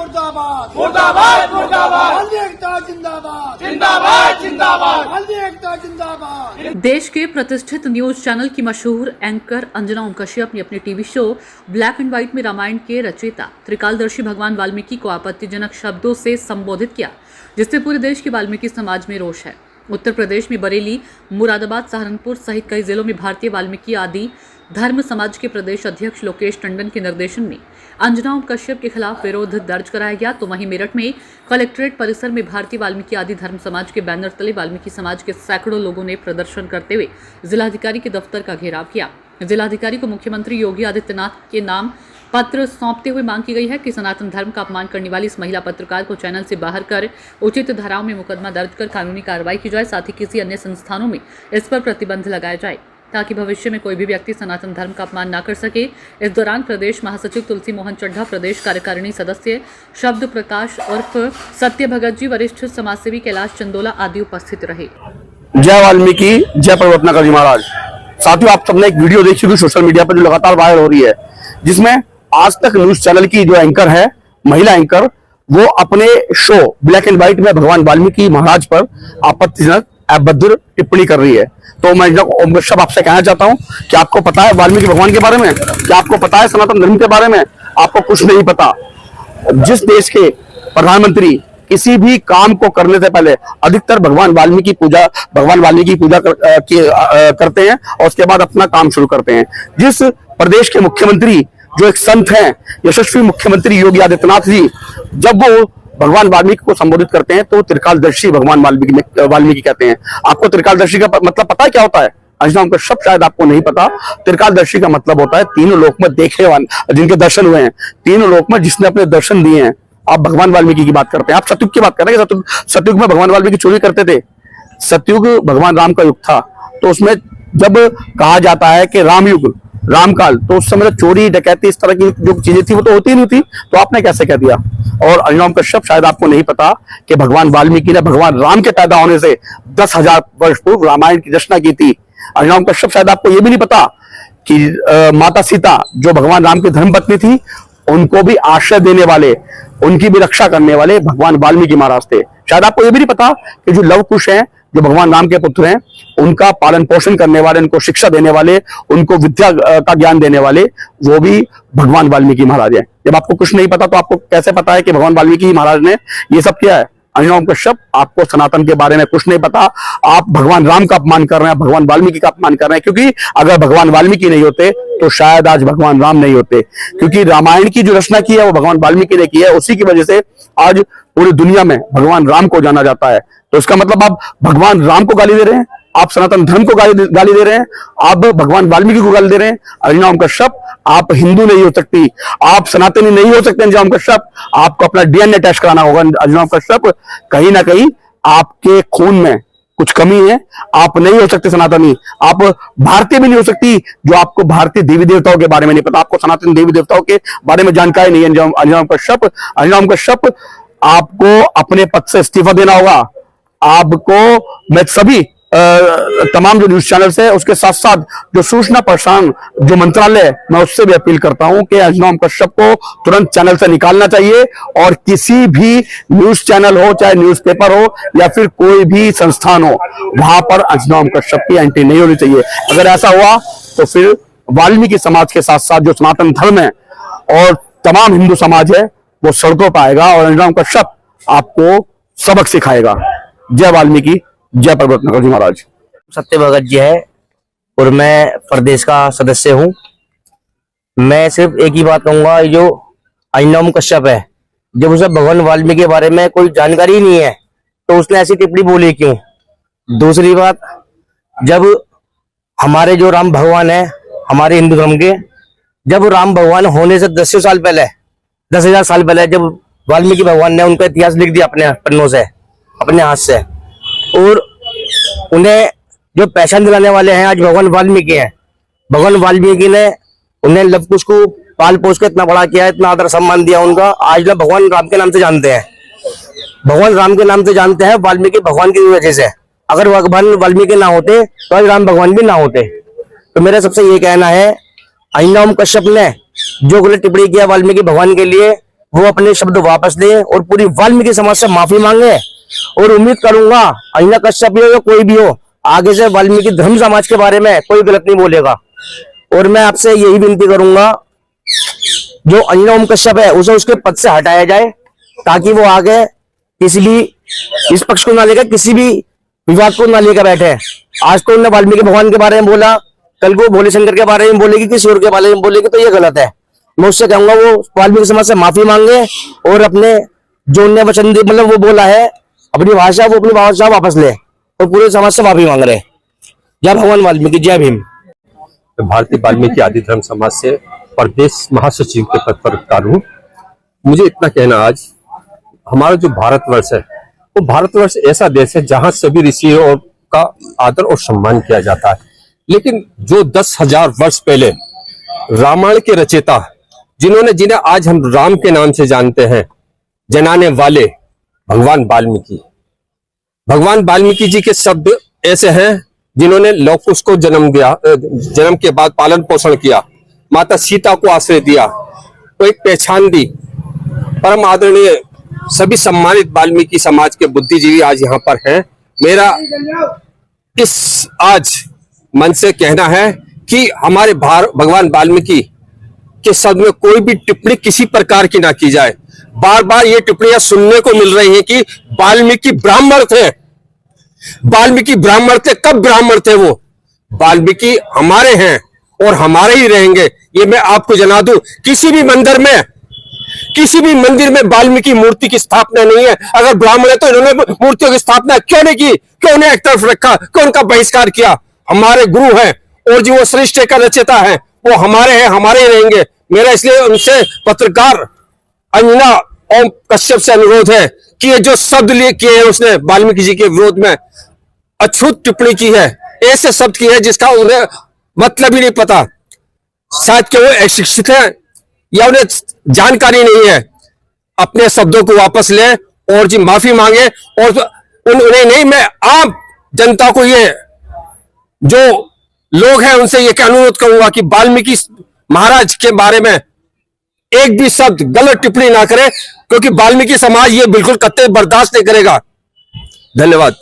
मुर्दाबाद मुर्दाबाद मुर्दाबाद वाल्मीकि एकता जिंदाबाद जिंदाबाद जिंदाबाद वाल्मीकि एकता जिंदाबाद। देश के प्रतिष्ठित न्यूज चैनल की मशहूर एंकर अंजना ओम कश्यप ने अपने TV show black and white में रामायण के रचयिता त्रिकालदर्शी भगवान वाल्मीकि को आपत्तिजनक शब्दों से संबोधित किया, जिससे पूरे देश के वाल्मीकि समाज में रोष है। उत्तर प्रदेश में बरेली, मुरादाबाद, सहारनपुर सहित कई जिलों में भारतीय वाल्मीकि आदि धर्म समाज के प्रदेश अध्यक्ष लोकेश टंडन के निर्देशन में अंजना ओम कश्यप के खिलाफ विरोध दर्ज कराया गया। तो वहीं मेरठ में कलेक्ट्रेट परिसर में भारतीय वाल्मीकि आदि धर्म समाज के बैनर तले वाल्मीकि समाज के सैकड़ों लोगों ने प्रदर्शन करते हुए जिलाधिकारी के दफ्तर का घेराव किया। जिलाधिकारी को मुख्यमंत्री योगी आदित्यनाथ के नाम पत्र सौंपते हुए मांग की गई है कि सनातन धर्म का अपमान करने वाली इस महिला पत्रकार को चैनल से बाहर कर उचित धाराओं में मुकदमा दर्ज कर कानूनी कार्रवाई की जाए। साथ ही किसी अन्य संस्थानों में इस पर प्रतिबंध लगाया जाए ताकि भविष्य में कोई भी व्यक्ति सनातन धर्म का अपमान न कर सके। इस दौरान प्रदेश महासचिव तुलसी मोहन चड्ढा, प्रदेश कार्यकारिणी सदस्य शब्द प्रकाश उर्फ सत्य भगत जी, वरिष्ठ समाजसेवी कैलाश चंदोला आदि उपस्थित रहे। जय वाल्मीकि, जय परिवर्तनकारी महाराज। साथियों, आप सबने एक वीडियो देखी होगी सोशल मीडिया पर जो लगातार वायरल हो रही है, जिसमें आज तक न्यूज चैनल की जो एंकर है, महिला एंकर, वो अपने शो ब्लैक एंड व्हाइट में भगवान वाल्मीकि महाराज पर आपत्तिजनक अभद्र टिप्पणी कर रही है। तो मैं ओम कश्यप आपसे कहना चाहता हूं कि आपको पता है वाल्मीकि भगवान के बारे में, क्या आपको पता है सनातन धर्म के बारे में? आपको कुछ नहीं पता। जिस देश के प्रधानमंत्री किसी भी काम को करने से पहले अधिकतर भगवान वाल्मीकि की पूजा करते हैं और उसके बाद अपना काम शुरू करते हैं। जिस प्रदेश के मुख्यमंत्री जो एक संत हैं, यशस्वी मुख्यमंत्री योगी आदित्यनाथ जी, जब वो भगवान वाल्मीकि को संबोधित करते हैं तो त्रिकालदर्शी भगवान वाल्मीकि कहते हैं। आपको त्रिकालदर्शी का मतलब पता है क्या होता है? अंजना ओम कश्यप, शायद आपको नहीं पता। त्रिकालदर्शी का मतलब होता है तीनों लोक में देखे वाले, जिनके दर्शन हुए हैं, तीनों लोक में जिसने अपने दर्शन दिए हैं। आप भगवान वाल्मीकि की बात करते हैं, आप सतयुग की बात कर रहे हैं। सतयुग में भगवान वाल्मीकि चोरी करते थे। सतयुग भगवान राम का युग था, तो उसमें जब कहा जाता है कि रामयुग, रामकाल, तो उस समय चोरी डकैती इस तरह की जो चीजें थी वो तो होती नहीं थी, तो आपने कैसे कह दिया? और अंजना ओम कश्यप, शायद आपको नहीं पता कि भगवान वाल्मीकि ने भगवान राम के पैदा होने से 10,000 वर्ष पूर्व रामायण की रचना की थी। अंजना ओम कश्यप, शायद आपको यह भी नहीं पता कि माता सीता जो भगवान राम की धर्मपत्नी थी, उनको भी आश्रय देने वाले, उनकी भी रक्षा करने वाले भगवान वाल्मीकि महाराज थे। शायद आपको यह भी नहीं पता कि जो लव कुश हैं, जो भगवान राम के पुत्र हैं, उनका पालन पोषण करने वाले, उनको शिक्षा देने वाले, उनको विद्या का ज्ञान देने वाले, वो भी भगवान वाल्मीकि महाराज हैं। जब आपको कुछ नहीं पता तो आपको कैसे पता है कि भगवान वाल्मीकि महाराज ने ये सब किया है? अंजना ओम कश्यप, आपको सनातन के बारे में कुछ नहीं पता। आप भगवान राम का अपमान कर रहे हैं, भगवान वाल्मीकि का अपमान कर रहे हैं, क्योंकि अगर भगवान वाल्मीकि नहीं होते तो शायद आज भगवान राम नहीं होते। क्योंकि रामायण की जो रचना की है वो भगवान वाल्मीकि ने की है, उसी की वजह से आज पूरी दुनिया में भगवान राम को जाना जाता है। तो इसका मतलब आप भगवान राम को गाली दे रहे हैं, आप सनातन धर्म को गाली दे रहे हैं, आप भगवान वाल्मीकि को गाली दे रहे हैं। अंजना ओम कश्यप, आप हिंदू नहीं हो सकती, आप सनातनी नहीं हो सकते। अंजना ओम कश्यप, आपको अपना डीएनए टेस्ट कराना होगा। अंजना ओम कश्यप, कहीं ना कहीं आपके खून में कुछ कमी है, आप नहीं हो सकते सनातनी, आप भारतीय भी नहीं हो सकती। जो आपको भारतीय देवी देवताओं के बारे में नहीं पता, आपको सनातन देवी देवताओं के बारे में जानकारी नहीं है। अंजना ओम कश्यप, अंजना ओम कश्यप, आपको अपने पद से इस्तीफा देना होगा। आपको मैं सभी तमाम जो न्यूज चैनल्स है, उसके साथ साथ जो सूचना प्रसारण जो मंत्रालय, मैं उससे भी अपील करता हूं कि अंजना ओम कश्यप को तुरंत चैनल से निकालना चाहिए। और किसी भी न्यूज चैनल हो, चाहे न्यूज़पेपर हो या फिर कोई भी संस्थान हो, वहां पर अंजना ओम कश्यप की एंट्री नहीं होनी चाहिए। अगर ऐसा हुआ तो फिर वाल्मीकि समाज के साथ साथ जो सनातन धर्म है और तमाम हिंदू समाज है, वो सड़कों पर आएगा और अंजना ओम कश्यप आपको सबक सिखाएगा। जय वाल्मीकि, जय परिवर्तनकारी महाराज। सत्य भगत जी है और मैं प्रदेश का सदस्य हूं। मैं सिर्फ एक ही बात कहूंगा, जो अंजना ओम कश्यप है, जब उसे भगवान वाल्मीकि के बारे में कोई जानकारी नहीं है तो उसने ऐसी टिप्पणी बोली क्यों? दूसरी बात, जब हमारे जो राम भगवान है हमारे हिंदू धर्म के, जब राम भगवान होने से 10,000 साल पहले जब वाल्मीकि भगवान ने उनका इतिहास लिख दिया अपने पन्नों से, अपने हाथ से, और उन्हें जो पहचान दिलाने वाले हैं आज भगवान वाल्मीकि हैं। भगवान वाल्मीकि ने उन्हें लव कुश को पाल पोस के इतना बड़ा किया, इतना आदर सम्मान दिया उनका। आज लोग भगवान राम के नाम से जानते हैं, भगवान राम के नाम से जानते हैं, वाल्मीकि भगवान की वजह से। अगर भगवान वाल्मीकि ना होते तो आज राम भगवान भी ना होते। तो मेरा सबसे ये कहना है, अंजना ओम कश्यप ने जो गलत टिप्पणी किया वाल्मीकि भगवान के लिए, वो अपने शब्द वापस ले और पूरी वाल्मीकि समाज से माफी मांगे। और उम्मीद करूंगा अहिना कश्यप हो या कोई भी हो, आगे से वाल्मीकि धर्म समाज के बारे में कोई गलत नहीं बोलेगा। और मैं आपसे यही विनती करूंगा, जो अहिना ओम कश्यप है उसे उसके पद से हटाया जाए, ताकि वो आगे किसी भी इस पक्ष को ना लेकर किसी भी विवाद को ना लेकर बैठे। आज तो उन्होंने वाल्मीकि भगवान के बारे में बोला, कल को भोले शंकर के बारे में बोलेगी, किसी और के बारे में बोलेगी, तो ये गलत है। मैं उससे कहूंगा वो वाल्मीकि समाज से माफी मांगे और अपने जो उन्हें वचन मतलब वो बोला है अपनी भाषा, वो अपनी भाषा वापस ले और पूरे समाज से माफी मांग रहे। जय भगवान वाल्मीकि, जय भीम। भारतीय वाल्मीकि आदि धर्म समाज से प्रदेश महासचिव के पद पर कार्य हूँ। मुझे इतना कहना, आज हमारा जो भारतवर्ष है वो भारतवर्ष ऐसा देश है जहाँ सभी ऋषियों का आदर और सम्मान किया जाता है। लेकिन जो 10,000 वर्ष पहले रामायण के रचयिता, जिन्हें आज हम राम के नाम से जानते हैं, जनाने वाले भगवान वाल्मीकि जी के शब्द ऐसे हैं जिन्होंने लव कुश को जन्म दिया, जन्म के बाद पालन पोषण किया, माता सीता को आश्रय दिया, तो एक पहचान दी। परम आदरणीय सभी सम्मानित वाल्मीकि समाज के बुद्धिजीवी आज यहाँ पर हैं। मेरा इस आज मन से कहना है कि हमारे भगवान वाल्मीकि के शब्द में कोई भी टिप्पणी किसी प्रकार की ना की जाए। बार बार ये टिप्पणियां सुनने को मिल रही हैं कि वाल्मीकि ब्राह्मण थे। वाल्मीकि ब्राह्मण थे, कब ब्राह्मण थे वो? वाल्मीकि हमारे हैं और हमारे ही रहेंगे। ये मैं आपको जना दूं, किसी भी मंदिर में वाल्मीकि मूर्ति की स्थापना नहीं है। अगर ब्राह्मण है तो इन्होंने मूर्तियों की स्थापना क्यों नहीं की? क्यों उन्हें एक तरफ रखा? क्यों उनका बहिष्कार किया? हमारे गुरु हैं और जो वो सृष्टि का रचयिता है वो हमारे हैं, हमारे ही रहेंगे। मेरा इसलिए उनसे पत्रकार अहिना ओम कश्यप से अनुरोध है कि ये जो शब्द लिए किए हैं उसने वाल्मीकि जी के विरोध में अछूत टिप्पणी की है, ऐसे शब्द की है जिसका उन्हें मतलब ही नहीं पता। शायद कि वो अशिक्षित है या उन्हें जानकारी नहीं है। अपने शब्दों को वापस ले और जी माफी मांगे। और उन्हें नहीं, मैं आम जनता को, ये जो लोग हैं उनसे ये अनुरोध करूंगा कि वाल्मीकि महाराज के बारे में एक भी शब्द गलत टिप्पणी ना करें, क्योंकि वाल्मीकि समाज ये बिल्कुल कतई बर्दाश्त नहीं करेगा। धन्यवाद।